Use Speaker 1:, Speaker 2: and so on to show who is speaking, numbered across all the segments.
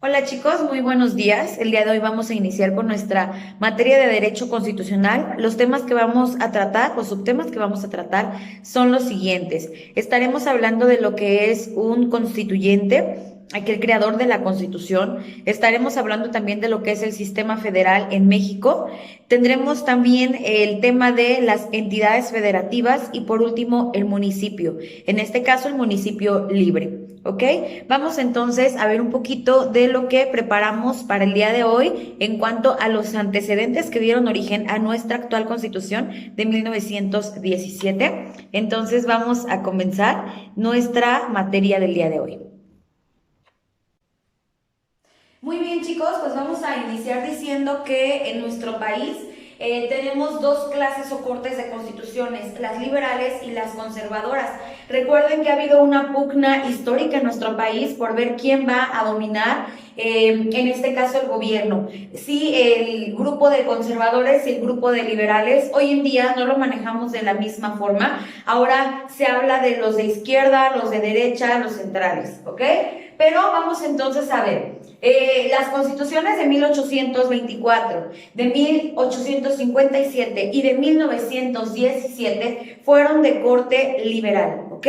Speaker 1: Hola chicos, muy buenos días. El día de hoy vamos a iniciar con nuestra materia de Derecho Constitucional. Los temas que vamos a tratar, los subtemas que vamos a tratar son los siguientes. Estaremos hablando de lo que es un constituyente, aquel creador de la Constitución. Estaremos hablando también de lo que es el sistema federal en México. Tendremos también el tema de las entidades federativas y por último el municipio. En este caso el municipio libre. ¿Ok? Vamos entonces a ver un poquito de lo que preparamos para el día de hoy en cuanto a los antecedentes que dieron origen a nuestra actual Constitución de 1917. Entonces vamos a comenzar nuestra materia del día de hoy. Muy bien, chicos, pues vamos a iniciar diciendo que en nuestro país tenemos dos clases o cortes de constituciones, las liberales y las conservadoras. Recuerden que ha habido una pugna histórica en nuestro país por ver quién va a dominar, en este caso el gobierno. Sí, el grupo de conservadores y el grupo de liberales, hoy en día no lo manejamos de la misma forma. Ahora se habla de los de izquierda, los de derecha, los centrales, ¿ok? Pero vamos entonces a ver. Las constituciones de 1824, de 1857 y de 1917 fueron de corte liberal, ¿ok?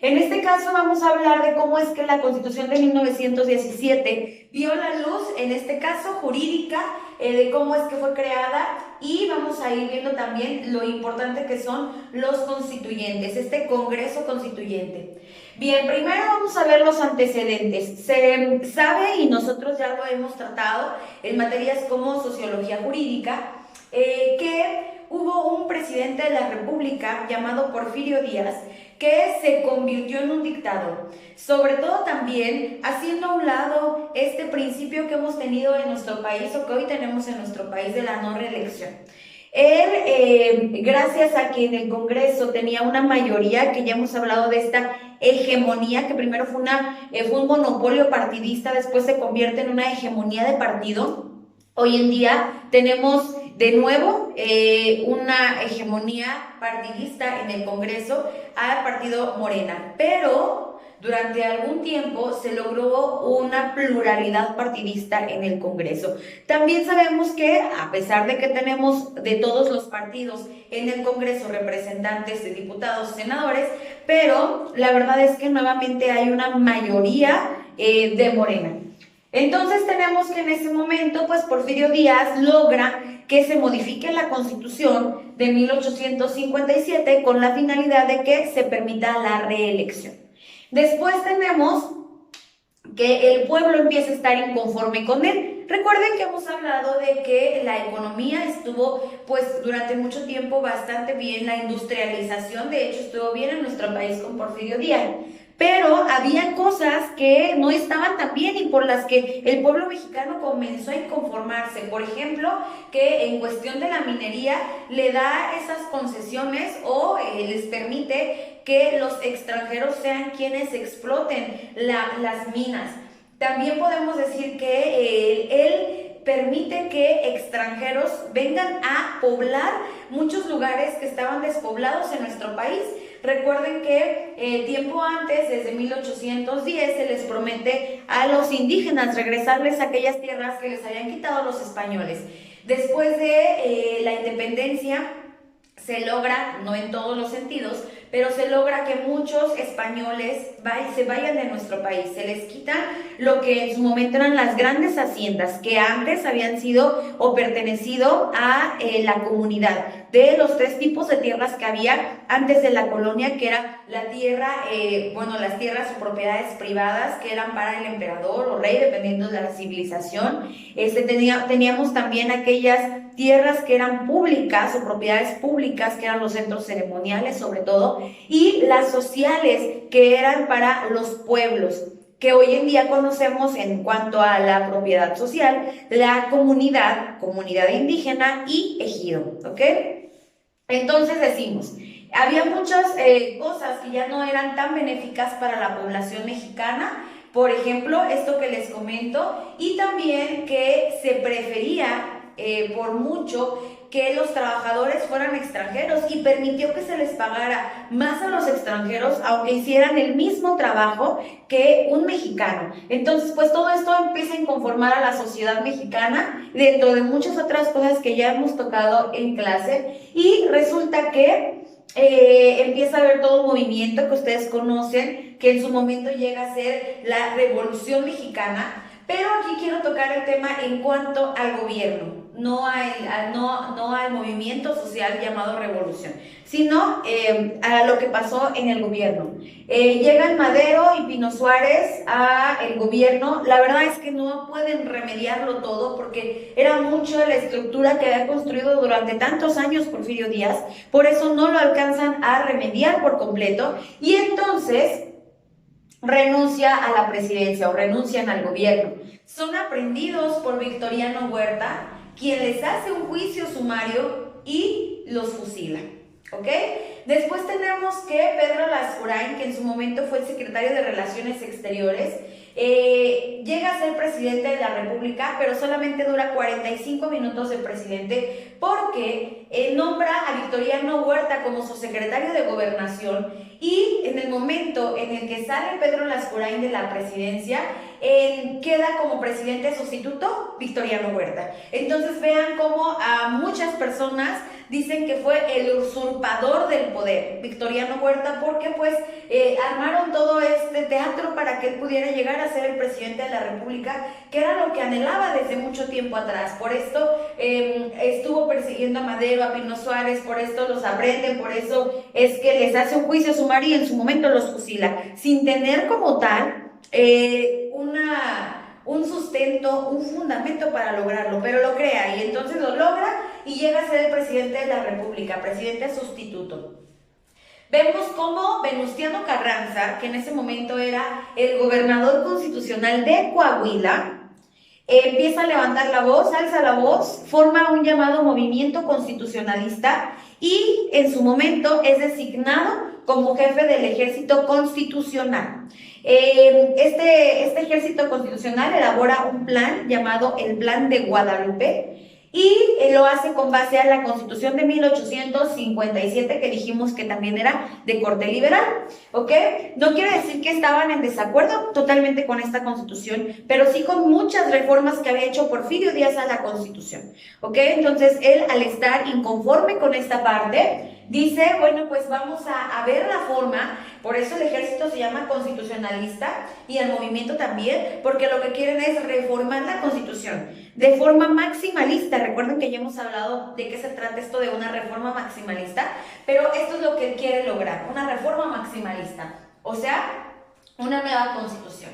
Speaker 1: En este caso vamos a hablar de cómo es que la constitución de 1917 vio la luz, en este caso jurídica, de cómo es que fue creada y vamos a ir viendo también lo importante que son los constituyentes, este Congreso Constituyente. Bien, primero vamos a ver los antecedentes. Se sabe, y nosotros ya lo hemos tratado en materias como sociología jurídica, que hubo un presidente de la República llamado Porfirio Díaz que se convirtió en un dictador. Sobre todo también haciendo a un lado este principio que hemos tenido en nuestro país o que hoy tenemos en nuestro país de la no reelección. Él, gracias a que en el Congreso tenía una mayoría, que ya hemos hablado de esta hegemonía, que primero fue un monopolio partidista, después se convierte en una hegemonía de partido. Hoy en día tenemos de nuevo una hegemonía partidista en el Congreso al partido Morena, pero durante algún tiempo se logró una pluralidad partidista en el Congreso. También sabemos que a pesar de que tenemos de todos los partidos en el Congreso representantes de diputados, senadores, pero la verdad es que nuevamente hay una mayoría de Morena. Entonces tenemos que en ese momento, pues Porfirio Díaz logra que se modifique la Constitución de 1857 con la finalidad de que se permita la reelección. Después tenemos que el pueblo empieza a estar inconforme con él. Recuerden que hemos hablado de que la economía estuvo pues durante mucho tiempo bastante bien, la industrialización de hecho estuvo bien en nuestro país con Porfirio Díaz, pero había cosas que no estaban tan bien y por las que el pueblo mexicano comenzó a inconformarse. Por ejemplo, que en cuestión de la minería le da esas concesiones o les permite que los extranjeros sean quienes exploten las minas. También podemos decir que él permite que extranjeros vengan a poblar muchos lugares que estaban despoblados en nuestro país. Recuerden que tiempo antes, desde 1810, se les promete a los indígenas regresarles a aquellas tierras que les habían quitado los españoles. Después de la independencia, se logra, no en todos los sentidos, pero se logra que muchos españoles se vayan de nuestro país, se les quitan lo que en su momento eran las grandes haciendas que antes habían sido o pertenecido a la comunidad, de los tres tipos de tierras que había antes de la colonia, que era la tierra, las tierras o propiedades privadas que eran para el emperador o rey, dependiendo de la civilización. Teníamos también aquellas tierras que eran públicas o propiedades públicas, que eran los centros ceremoniales sobre todo, y las sociales, que eran para los pueblos, que hoy en día conocemos en cuanto a la propiedad social, la comunidad indígena y ejido, ¿ok? Entonces decimos, había muchas cosas que ya no eran tan benéficas para la población mexicana, por ejemplo, esto que les comento, y también que se prefería por mucho que los trabajadores fueran extranjeros y permitió que se les pagara más a los extranjeros, aunque hicieran el mismo trabajo que un mexicano. Entonces, pues todo esto empieza a inconformar a la sociedad mexicana, dentro de muchas otras cosas que ya hemos tocado en clase, y resulta que empieza a haber todo un movimiento que ustedes conocen, que en su momento llega a ser la Revolución Mexicana. Pero aquí quiero tocar el tema en cuanto al gobierno, no al movimiento social llamado revolución, sino a lo que pasó en el gobierno. Llegan Madero y Pino Suárez al gobierno. La verdad es que no pueden remediarlo todo porque era mucho de la estructura que había construido durante tantos años Porfirio Díaz, por eso no lo alcanzan a remediar por completo, y entonces renuncia a la presidencia o renuncian al gobierno. Son aprendidos por Victoriano Huerta, quien les hace un juicio sumario y los fusila, ¿ok? Después tenemos que Pedro Lascurain, que en su momento fue el secretario de Relaciones Exteriores, llega a ser presidente de la República, pero solamente dura 45 minutos de presidente porque nombra a Victoriano Huerta como su secretario de Gobernación, y en el momento en el que sale Pedro Lascurain de la presidencia, queda como presidente sustituto Victoriano Huerta. Entonces vean cómo a muchas personas dicen que fue el usurpador del poder, Victoriano Huerta, porque pues armaron todo este teatro para que él pudiera llegar a ser el presidente de la República, que era lo que anhelaba desde mucho tiempo atrás. Por esto estuvo persiguiendo a Madero, a Pino Suárez, por esto los aprenden, por eso es que les hace un juicio sumario y en su momento los fusila, sin tener como tal un sustento, un fundamento para lograrlo, pero lo crea y entonces lo logra y llega a ser el presidente de la República, presidente sustituto. Vemos cómo Venustiano Carranza, que en ese momento era el gobernador constitucional de Coahuila, empieza a levantar la voz, alza la voz, forma un llamado movimiento constitucionalista y en su momento es designado como jefe del ejército constitucional. Este ejército constitucional elabora un plan llamado el Plan de Guadalupe y lo hace con base a la Constitución de 1857, que dijimos que también era de corte liberal, ¿ok? No quiere decir que estaban en desacuerdo totalmente con esta Constitución, pero sí con muchas reformas que había hecho Porfirio Díaz a la Constitución, ¿ok? Entonces él, al estar inconforme con esta parte, dice, bueno, pues vamos a ver la forma. Por eso el ejército se llama constitucionalista y el movimiento también, porque lo que quieren es reformar la Constitución de forma maximalista. Recuerden que ya hemos hablado de qué se trata esto de una reforma maximalista, pero esto es lo que él quiere lograr, una reforma maximalista, o sea, una nueva Constitución.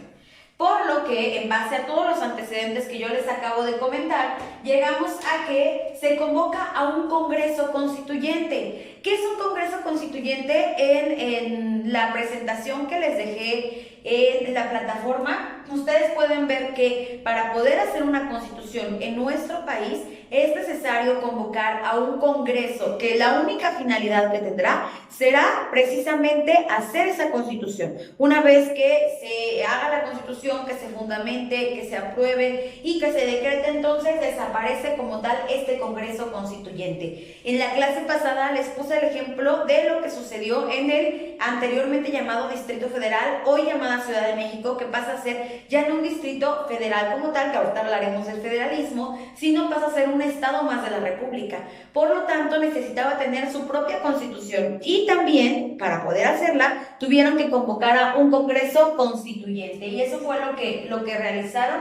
Speaker 1: Por lo que, en base a todos los antecedentes que yo les acabo de comentar, llegamos a que se convoca a un Congreso Constituyente. ¿Qué es un Congreso Constituyente? En la presentación que les dejé en la plataforma, ustedes pueden ver que para poder hacer una constitución en nuestro país es necesario convocar a un congreso que la única finalidad que tendrá será precisamente hacer esa constitución. Una vez que se haga la constitución, que se fundamente, que se apruebe y que se decrete, entonces desaparece como tal este congreso constituyente. En la clase pasada les puse el ejemplo de lo que sucedió en el anteriormente llamado Distrito Federal, hoy llamada Ciudad de México, que pasa a ser ya no un distrito federal como tal, que ahorita hablaremos del federalismo, sino pasa a ser un estado más de la República. Por lo tanto, necesitaba tener su propia constitución y también, para poder hacerla, tuvieron que convocar a un congreso constituyente, y eso fue lo que realizaron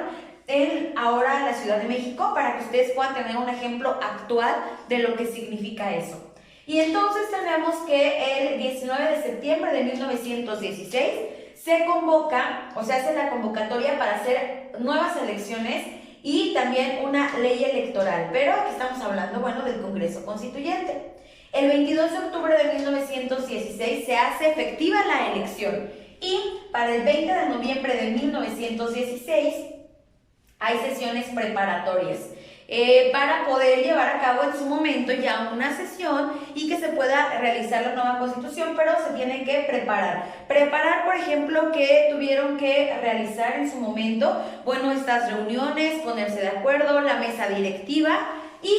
Speaker 1: ahora en la Ciudad de México, para que ustedes puedan tener un ejemplo actual de lo que significa eso. Y entonces tenemos que el 19 de septiembre de 1916 se convoca, o sea, hace la convocatoria para hacer nuevas elecciones y también una ley electoral, pero aquí estamos hablando, bueno, del Congreso Constituyente. El 22 de octubre de 1916 se hace efectiva la elección y para el 20 de noviembre de 1916 hay sesiones preparatorias para poder llevar a cabo en su momento ya una sesión y que se pueda realizar la nueva constitución, pero se tiene que preparar. Preparar, por ejemplo, que tuvieron que realizar en su momento, bueno, estas reuniones, ponerse de acuerdo, la mesa directiva y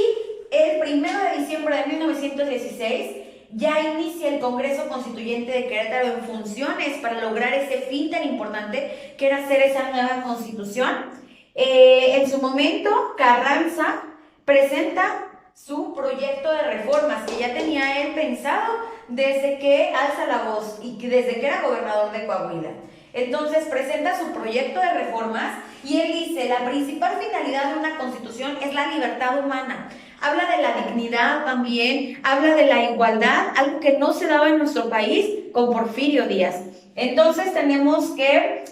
Speaker 1: el 1 de diciembre de 1916 ya inicia el Congreso Constituyente de Querétaro en funciones para lograr ese fin tan importante que era hacer esa nueva constitución. En su momento, Carranza presenta su proyecto de reformas que ya tenía él pensado desde que alza la voz y desde que era gobernador de Coahuila. Entonces presenta su proyecto de reformas y él dice: la principal finalidad de una constitución es la libertad humana. Habla de la dignidad también, habla de la igualdad, algo que no se daba en nuestro país con Porfirio Díaz. Entonces tenemos que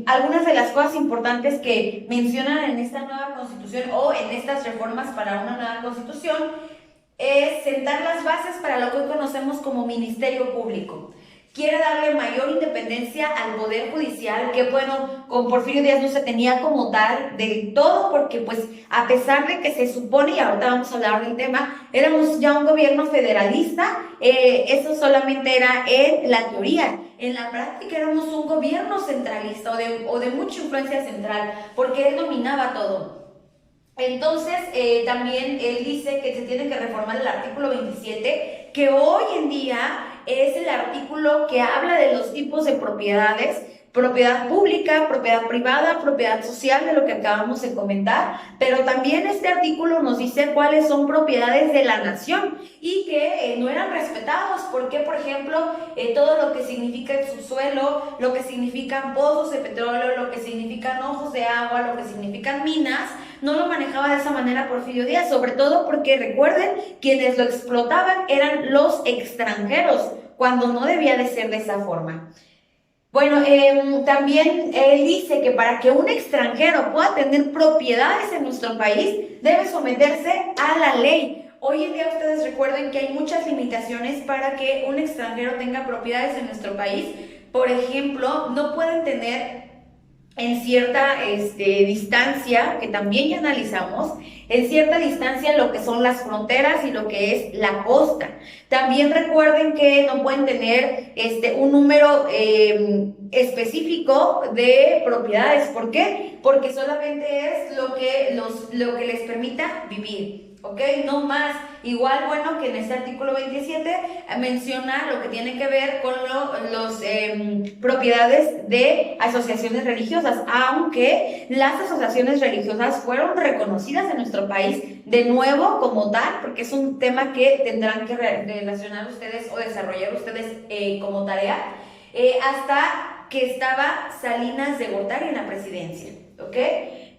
Speaker 1: algunas de las cosas importantes que mencionan en esta nueva constitución o en estas reformas para una nueva constitución es sentar las bases para lo que hoy conocemos como Ministerio Público. Quiere darle mayor independencia al Poder Judicial, que bueno, con Porfirio Díaz no se tenía como tal del todo, porque pues a pesar de que se supone, y ahorita vamos a hablar del tema, éramos ya un gobierno federalista, eso solamente era en la teoría. En la práctica éramos un gobierno centralista o de mucha influencia central, porque él dominaba todo. Entonces, también él dice que se tiene que reformar el artículo 27, que hoy en día es el artículo que habla de los tipos de propiedades: propiedad pública, propiedad privada, propiedad social, de lo que acabamos de comentar, pero también este artículo nos dice cuáles son propiedades de la nación y que no eran respetados, porque por ejemplo, todo lo que significa el subsuelo, lo que significan pozos de petróleo, lo que significan ojos de agua, lo que significan minas, no lo manejaba de esa manera Porfirio Díaz, sobre todo porque recuerden, quienes lo explotaban eran los extranjeros, cuando no debía de ser de esa forma. Bueno, también él dice que para que un extranjero pueda tener propiedades en nuestro país, debe someterse a la ley. Hoy en día ustedes recuerden que hay muchas limitaciones para que un extranjero tenga propiedades en nuestro país. Por ejemplo, no pueden tener en cierta distancia, que también ya analizamos, en cierta distancia lo que son las fronteras y lo que es la costa. También recuerden que no pueden tener un número específico de propiedades. ¿Por qué? Porque solamente es lo que les permita vivir. ¿Ok? No más. Igual, bueno, que en este artículo 27 menciona lo que tiene que ver con las propiedades de asociaciones religiosas, aunque las asociaciones religiosas fueron reconocidas en nuestro país de nuevo como tal, porque es un tema que tendrán que relacionar ustedes o desarrollar ustedes como tarea, hasta que estaba Salinas de Gortari en la presidencia. ¿Ok?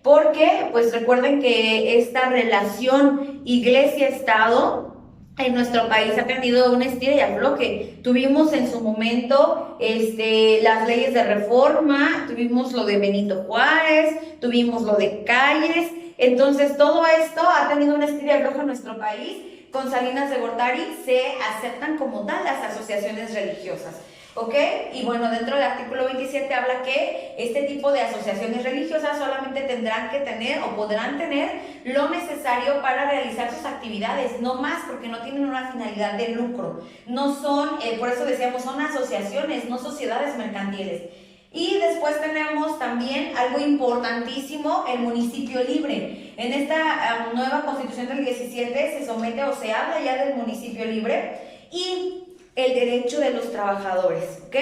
Speaker 1: Porque, pues recuerden que esta relación iglesia-estado en nuestro país ha tenido un estira y afloje. Tuvimos en su momento las leyes de reforma, tuvimos lo de Benito Juárez, tuvimos lo de Calles. Entonces todo esto ha tenido un estira y afloje en nuestro país. Con Salinas de Gortari se aceptan como tal las asociaciones religiosas. ¿Ok? Y bueno, dentro del artículo 27 habla que este tipo de asociaciones religiosas solamente tendrán que tener o podrán tener lo necesario para realizar sus actividades, no más, porque no tienen una finalidad de lucro. No son, por eso decíamos, son asociaciones, no sociedades mercantiles. Y después tenemos también algo importantísimo, el municipio libre. En esta nueva constitución del 17 se somete o se habla ya del municipio libre y el derecho de los trabajadores, ¿ok?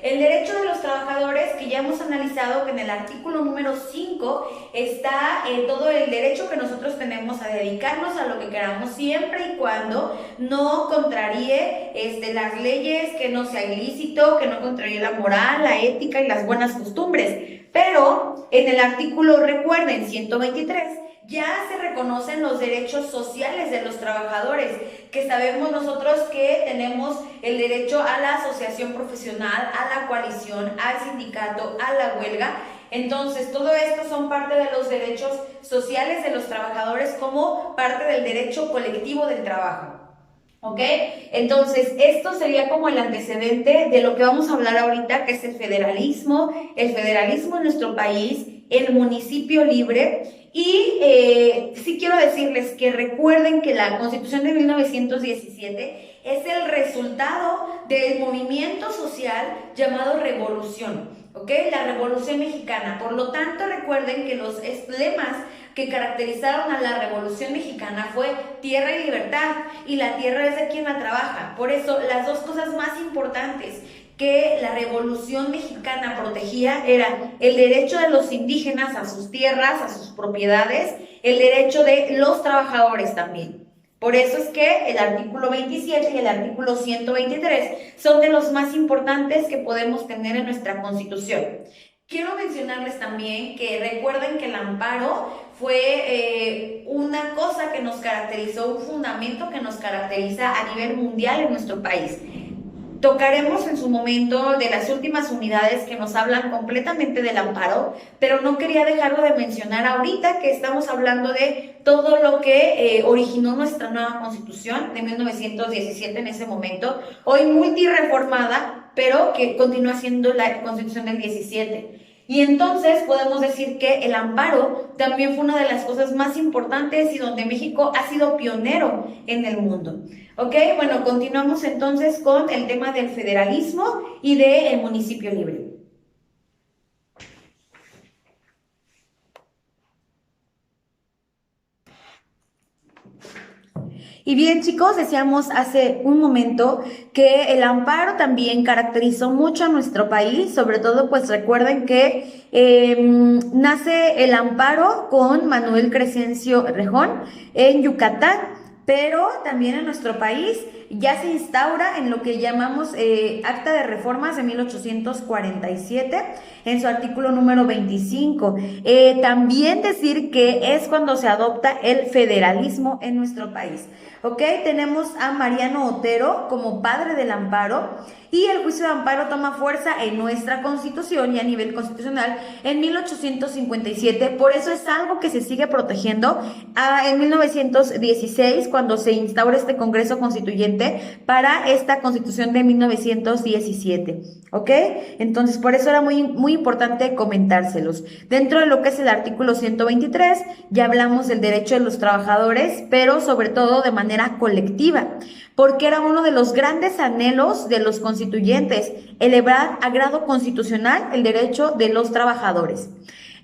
Speaker 1: El derecho de los trabajadores, que ya hemos analizado que en el artículo número 5 está todo el derecho que nosotros tenemos a dedicarnos a lo que queramos, siempre y cuando no contraríe las leyes, que no sea ilícito, que no contraríe la moral, la ética y las buenas costumbres. Pero en el artículo, recuerden, 123, ya se reconocen los derechos sociales de los trabajadores, que sabemos nosotros que tenemos el derecho a la asociación profesional, a la coalición, al sindicato, a la huelga. Entonces, todo esto son parte de los derechos sociales de los trabajadores como parte del derecho colectivo del trabajo. ¿Ok? Entonces, esto sería como el antecedente de lo que vamos a hablar ahorita, que es el federalismo en nuestro país, el municipio libre. Y sí quiero decirles que recuerden que la Constitución de 1917 Es el resultado del movimiento social llamado revolución, ¿ok? La Revolución Mexicana. Por lo tanto, recuerden que los lemas que caracterizaron a la Revolución Mexicana fue tierra y libertad, y la tierra es de quien la trabaja. Por eso, las dos cosas más importantes que la Revolución Mexicana protegía era el derecho de los indígenas a sus tierras, a sus propiedades, el derecho de los trabajadores también. Por eso es que el artículo 27 y el artículo 123 son de los más importantes que podemos tener en nuestra Constitución. Quiero mencionarles también que recuerden que el amparo fue una cosa que nos caracterizó, un fundamento que nos caracteriza a nivel mundial en nuestro país. Tocaremos en su momento de las últimas unidades que nos hablan completamente del amparo, pero no quería dejarlo de mencionar ahorita que estamos hablando de todo lo que originó nuestra nueva Constitución de 1917 en ese momento, hoy multireformada, pero que continúa siendo la Constitución del 17. Y entonces podemos decir que el amparo también fue una de las cosas más importantes y donde México ha sido pionero en el mundo. Ok, bueno, continuamos entonces con el tema del federalismo y del municipio libre. Y bien, chicos, decíamos hace un momento que el amparo también caracterizó mucho a nuestro país, sobre todo pues recuerden que nace el amparo con Manuel Crescencio Rejón en Yucatán, pero también en nuestro país ya se instaura en lo que llamamos Acta de Reformas de 1847, en su artículo número 25. También decir que es cuando se adopta el federalismo en nuestro país. ¿Ok? Tenemos a Mariano Otero como padre del amparo y el juicio de amparo toma fuerza en nuestra Constitución y a nivel constitucional en 1857. Por eso es algo que se sigue protegiendo en 1916 cuando se instaura este Congreso Constituyente para esta Constitución de 1917. ¿Ok? Entonces, por eso era muy importante comentárselos. Dentro de lo que es el artículo 123, ya hablamos del derecho de los trabajadores, pero sobre todo de manera colectiva, porque era uno de los grandes anhelos de los constituyentes, elevar a grado constitucional el derecho de los trabajadores.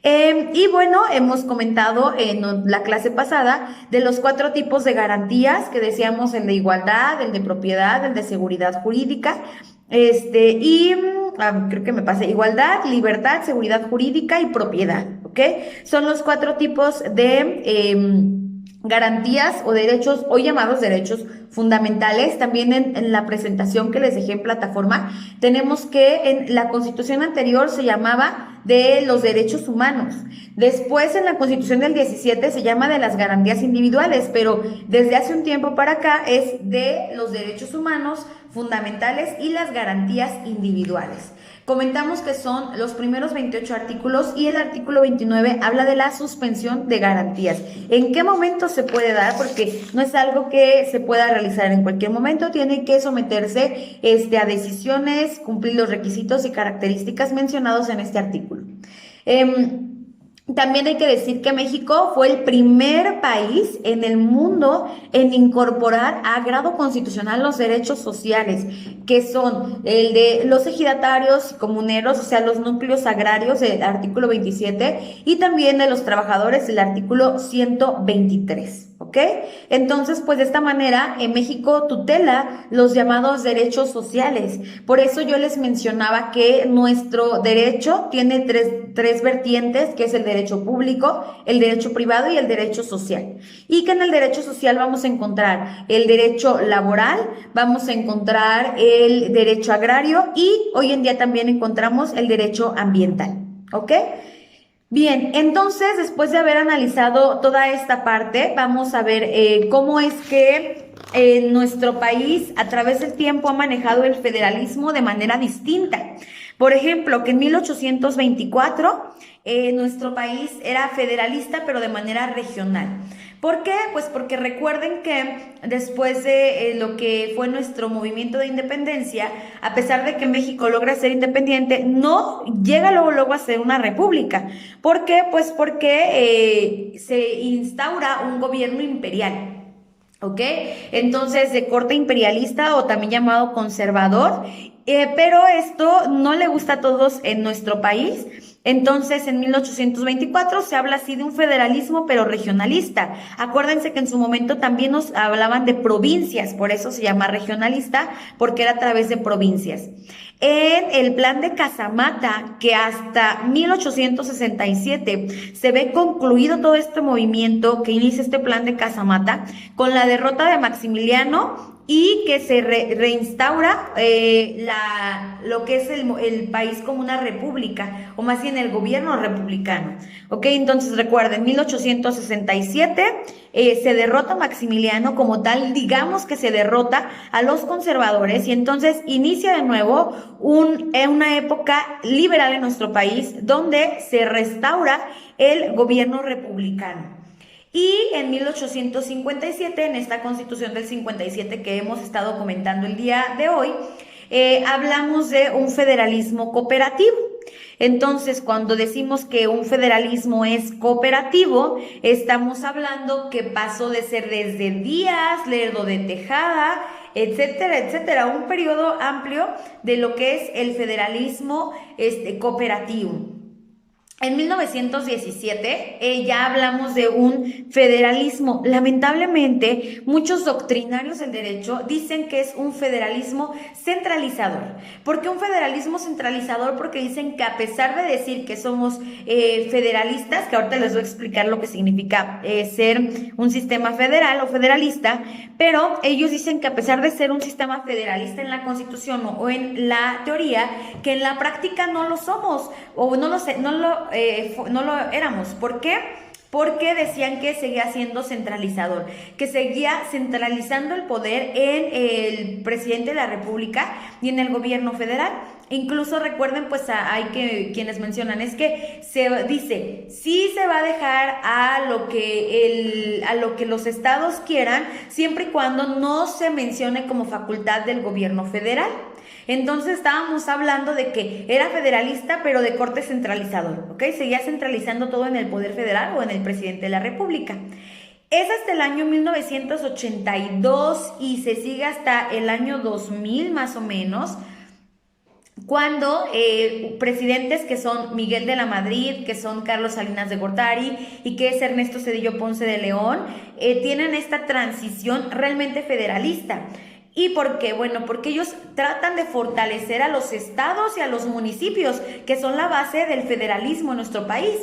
Speaker 1: Y bueno, hemos comentado en la clase pasada de los 4 tipos de garantías que decíamos: el de igualdad, el de propiedad, el de seguridad jurídica, creo que me pasé: igualdad, libertad, seguridad jurídica y propiedad, ¿ok? Son los 4 tipos de garantías o derechos, o llamados derechos fundamentales. También en la presentación que les dejé en plataforma, tenemos que en la Constitución anterior se llamaba de los derechos humanos. Después, en la Constitución del 17 se llama de las garantías individuales, pero desde hace un tiempo para acá es de los derechos humanos fundamentales y las garantías individuales. Comentamos que son los primeros 28 artículos y el artículo 29 habla de la suspensión de garantías. ¿En qué momento se puede dar? Porque no es algo que se pueda realizar en cualquier momento, tiene que someterse a decisiones, cumplir los requisitos y características mencionados en este artículo. También hay que decir que México fue el primer país en el mundo en incorporar a grado constitucional los derechos sociales, que son el de los ejidatarios y comuneros, o sea, los núcleos agrarios, el artículo 27, y también de los trabajadores, el artículo 123. ¿Ok? Entonces, pues de esta manera, en México tutela los llamados derechos sociales. Por eso yo les mencionaba que nuestro derecho tiene tres vertientes, que es el derecho público, el derecho privado y el derecho social. Y que en el derecho social vamos a encontrar el derecho laboral, vamos a encontrar el derecho agrario y hoy en día también encontramos el derecho ambiental. ¿Ok? Bien, entonces, después de haber analizado toda esta parte, vamos a ver cómo es que nuestro país a través del tiempo ha manejado el federalismo de manera distinta. Por ejemplo, que en 1824 nuestro país era federalista, pero de manera regional. ¿Por qué? Pues porque recuerden que después de lo que fue nuestro movimiento de independencia, a pesar de que México logra ser independiente, no llega luego a ser una república. ¿Por qué? Pues porque se instaura un gobierno imperial. ¿ok? Entonces, de corte imperialista o también llamado conservador, pero esto no le gusta a todos en nuestro país. Entonces, en 1824 se habla así de un federalismo, pero regionalista. Acuérdense que en su momento también nos hablaban de provincias, por eso se llama regionalista, porque era a través de provincias. En el plan de Casamata, que hasta 1867 se ve concluido todo este movimiento que inicia este plan de Casamata, con la derrota de Maximiliano y que se reinstaura lo que es el país como una república, o más bien el gobierno republicano. ¿Ok? Entonces recuerden, 1867 se derrota a Maximiliano como tal, digamos que se derrota a los conservadores y entonces inicia de nuevo una época liberal en nuestro país donde se restaura el gobierno republicano. Y en 1857, en esta Constitución del 57 que hemos estado comentando el día de hoy, hablamos de un federalismo cooperativo. Entonces, cuando decimos que un federalismo es cooperativo, estamos hablando que pasó de ser desde Díaz, Lerdo de Tejada, etcétera, etcétera, un periodo amplio de lo que es el federalismo cooperativo. En 1917 ya hablamos de un federalismo. Lamentablemente, muchos doctrinarios del derecho dicen que es un federalismo centralizador. ¿Por qué un federalismo centralizador? Porque dicen que a pesar de decir que somos federalistas, que ahorita les voy a explicar lo que significa ser un sistema federal o federalista, pero ellos dicen que a pesar de ser un sistema federalista en la Constitución o en la teoría, que en la práctica no lo somos o no lo éramos. ¿Por qué? Porque decían que seguía siendo centralizador, que seguía centralizando el poder en el presidente de la República y en el gobierno federal. Incluso recuerden, pues hay quienes mencionan, es que se dice, sí se va a dejar a lo que los estados quieran, siempre y cuando no se mencione como facultad del gobierno federal. Entonces estábamos hablando de que era federalista, pero de corte centralizador, ¿ok? Seguía centralizando todo en el poder federal o en el presidente de la República. Es hasta el año 1982 y se sigue hasta el año 2000 más o menos, cuando presidentes que son Miguel de la Madrid, que son Carlos Salinas de Gortari y que es Ernesto Zedillo Ponce de León, tienen esta transición realmente federalista. ¿Y por qué? Bueno, porque ellos tratan de fortalecer a los estados y a los municipios, que son la base del federalismo en nuestro país.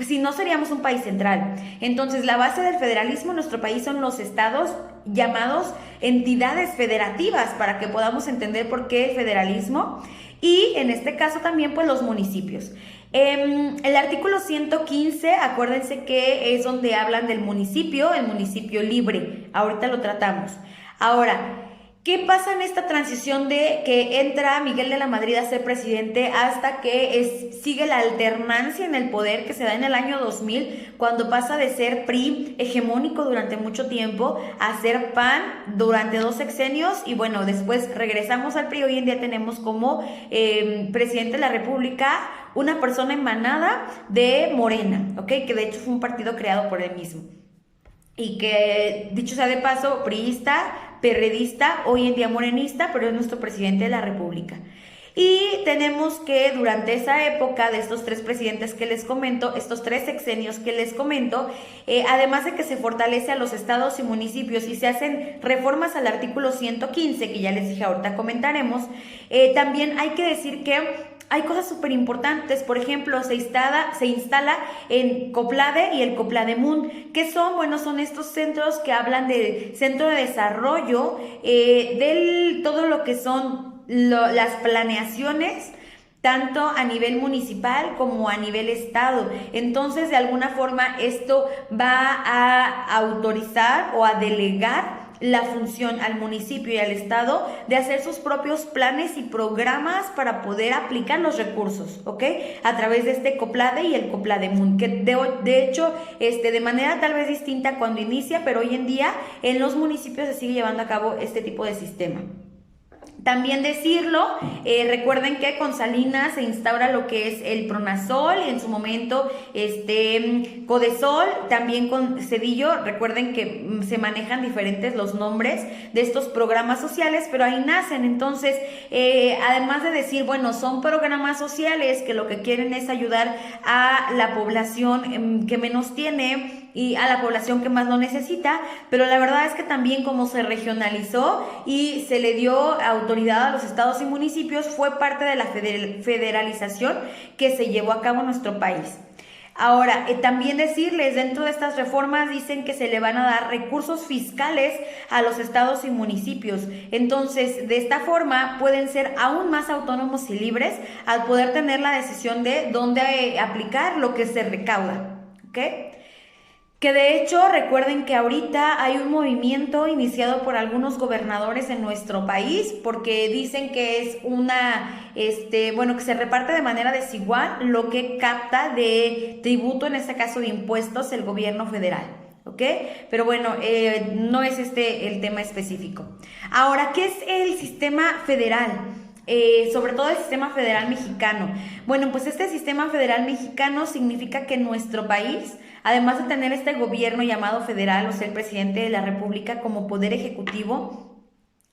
Speaker 1: Si no, seríamos un país central. Entonces, la base del federalismo en nuestro país son los estados llamados entidades federativas, para que podamos entender por qué el federalismo. Y en este caso también, pues, los municipios. El artículo 115, acuérdense que es donde hablan del municipio, el municipio libre. Ahorita lo tratamos. Ahora, ¿qué pasa en esta transición de que entra Miguel de la Madrid a ser presidente hasta que sigue la alternancia en el poder que se da en el año 2000, cuando pasa de ser PRI hegemónico durante mucho tiempo a ser PAN durante 2 sexenios? Y bueno, después regresamos al PRI. Hoy en día tenemos como presidente de la República una persona emanada de Morena, ¿ok? Que de hecho fue un partido creado por él mismo. Y que, dicho sea de paso, priista, perredista, hoy en día morenista, pero es nuestro presidente de la República. Y tenemos que durante esa época de estos 3 presidentes que les comento, estos 3 sexenios que les comento, además de que se fortalece a los estados y municipios y se hacen reformas al artículo 115, que ya les dije, ahorita comentaremos, también hay que decir que hay cosas súper importantes. Por ejemplo, se instala en Coplade y el Coplademun. ¿Qué son? Bueno, son estos centros que hablan de centro de desarrollo, todo lo que son las planeaciones, tanto a nivel municipal como a nivel estado. Entonces, de alguna forma, esto va a autorizar o a delegar la función al municipio y al estado de hacer sus propios planes y programas para poder aplicar los recursos, ¿ok? A través de este Coplade y el Coplademun, que de hecho, de manera tal vez distinta cuando inicia, pero hoy en día en los municipios se sigue llevando a cabo este tipo de sistema. También decirlo, recuerden que con Salinas se instaura lo que es el Pronasol y en su momento Codesol, también con Cedillo. Recuerden que se manejan diferentes los nombres de estos programas sociales, pero ahí nacen. Entonces, además de decir, bueno, son programas sociales que lo que quieren es ayudar a la población que menos tiene y a la población que más lo necesita, pero la verdad es que también como se regionalizó y se le dio autoridad a los estados y municipios, fue parte de la federalización que se llevó a cabo en nuestro país. Ahora, también decirles, dentro de estas reformas dicen que se le van a dar recursos fiscales a los estados y municipios. Entonces, de esta forma pueden ser aún más autónomos y libres al poder tener la decisión de dónde aplicar lo que se recauda, ¿ok? Que de hecho recuerden que ahorita hay un movimiento iniciado por algunos gobernadores en nuestro país porque dicen que es que se reparte de manera desigual lo que capta de tributo, en este caso de impuestos, el gobierno federal. ¿Ok? Pero bueno, no es el tema específico. Ahora, ¿qué es el sistema federal? Sobre todo el sistema federal mexicano. Bueno, pues este sistema federal mexicano significa que nuestro país, además de tener este gobierno llamado federal, o sea, el presidente de la República como poder ejecutivo,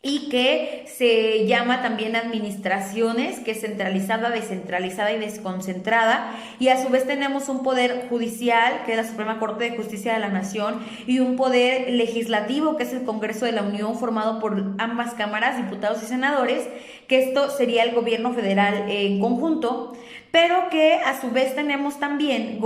Speaker 1: y que se llama también administraciones, que es centralizada, descentralizada y desconcentrada, y a su vez tenemos un poder judicial, que es la Suprema Corte de Justicia de la Nación, y un poder legislativo, que es el Congreso de la Unión, formado por ambas cámaras, diputados y senadores, que esto sería el gobierno federal en conjunto, pero que a su vez tenemos también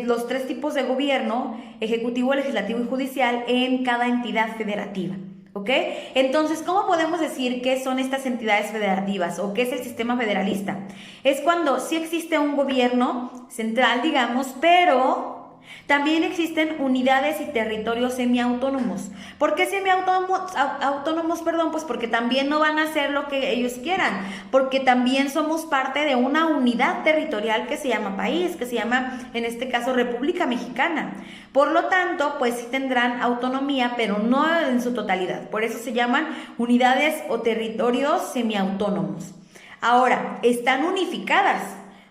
Speaker 1: los tres tipos de gobierno, ejecutivo, legislativo y judicial, en cada entidad federativa. ¿Ok? Entonces, ¿cómo podemos decir qué son estas entidades federativas o qué es el sistema federalista? Es cuando sí existe un gobierno central, digamos, pero también existen unidades y territorios semiautónomos. ¿Por qué semiautónomos? Pues porque también no van a hacer lo que ellos quieran, porque también somos parte de una unidad territorial que se llama país, que se llama, en este caso, República Mexicana. Por lo tanto, pues sí tendrán autonomía, pero no en su totalidad. Por eso se llaman unidades o territorios semiautónomos. Ahora, están unificadas.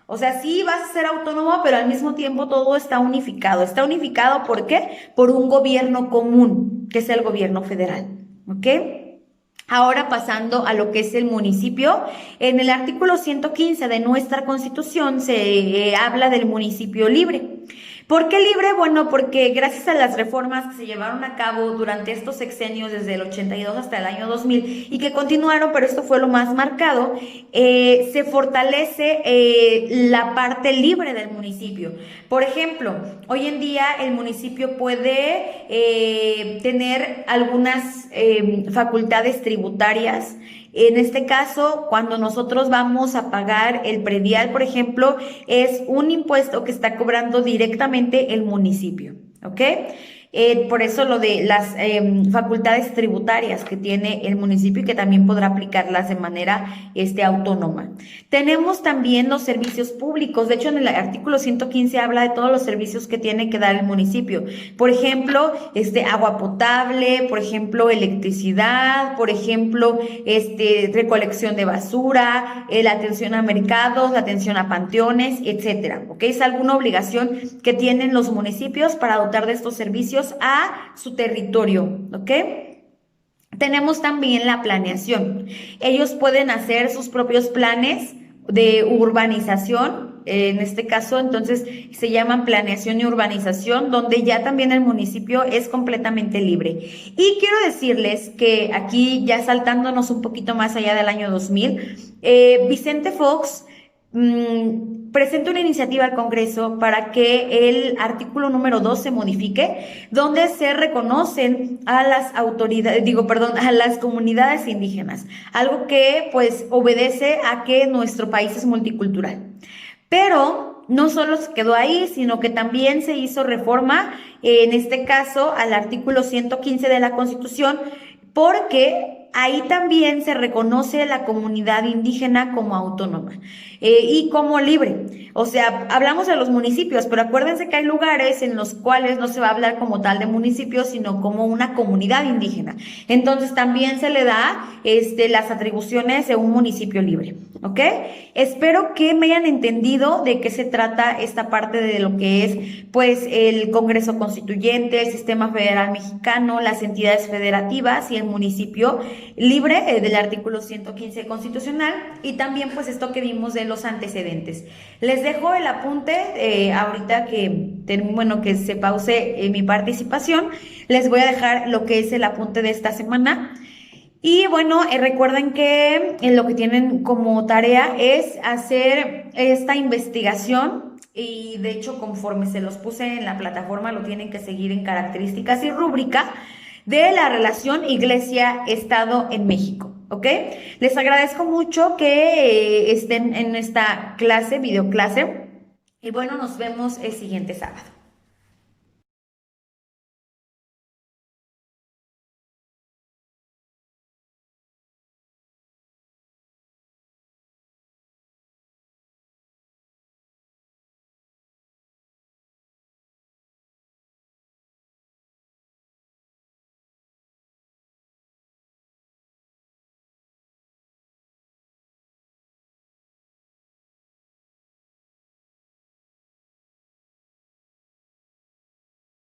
Speaker 1: O sea, sí vas a ser autónomo, pero al mismo tiempo todo está unificado. ¿Está unificado por qué? Por un gobierno común, que es el gobierno federal. ¿Ok? Ahora pasando a lo que es el municipio, en el artículo 115 de nuestra Constitución se habla del municipio libre. ¿Por qué libre? Bueno, porque gracias a las reformas que se llevaron a cabo durante estos sexenios, desde el 82 hasta el año 2000, y que continuaron, pero esto fue lo más marcado, se fortalece la parte libre del municipio. Por ejemplo, hoy en día el municipio puede tener algunas facultades tributarias. En este caso, cuando nosotros vamos a pagar el predial, por ejemplo, es un impuesto que está cobrando directamente el municipio, ¿ok? Por eso lo de las facultades tributarias que tiene el municipio y que también podrá aplicarlas de manera autónoma. Tenemos también los servicios públicos. De hecho, en el artículo 115 habla de todos los servicios que tiene que dar el municipio. Por ejemplo, agua potable, por ejemplo, electricidad, por ejemplo, recolección de basura, la atención a mercados, la atención a panteones, etcétera. ¿Ok? Es alguna obligación que tienen los municipios para dotar de estos servicios a su territorio, ¿ok? Tenemos también la planeación. Ellos pueden hacer sus propios planes de urbanización, en este caso, entonces, se llaman planeación y urbanización, donde ya también el municipio es completamente libre. Y quiero decirles que aquí, ya saltándonos un poquito más allá del año 2000, Vicente Fox presenta una iniciativa al Congreso para que el artículo número 2 se modifique, donde se reconocen a las a las comunidades indígenas, algo que pues obedece a que nuestro país es multicultural. Pero no solo se quedó ahí, sino que también se hizo reforma, en este caso al artículo 115 de la Constitución, porque ahí también se reconoce la comunidad indígena como autónoma y como libre. O sea, hablamos de los municipios, pero acuérdense que hay lugares en los cuales no se va a hablar como tal de municipios, sino como una comunidad indígena. Entonces también se le da las atribuciones de un municipio libre, ¿ok? Espero que me hayan entendido de qué se trata esta parte de lo que es, pues, el Congreso Constituyente, el Sistema Federal Mexicano, las entidades federativas y el municipio libre del artículo 115 constitucional, y también pues esto que vimos de los antecedentes. Les dejo el apunte ahorita que se pause mi participación. Les voy a dejar lo que es el apunte de esta semana. Y bueno, recuerden que lo que tienen como tarea es hacer esta investigación, y de hecho conforme se los puse en la plataforma lo tienen que seguir en características y rúbrica de la relación Iglesia-Estado en México, ¿ok? Les agradezco mucho que estén en esta clase, videoclase, y bueno, nos vemos el siguiente sábado.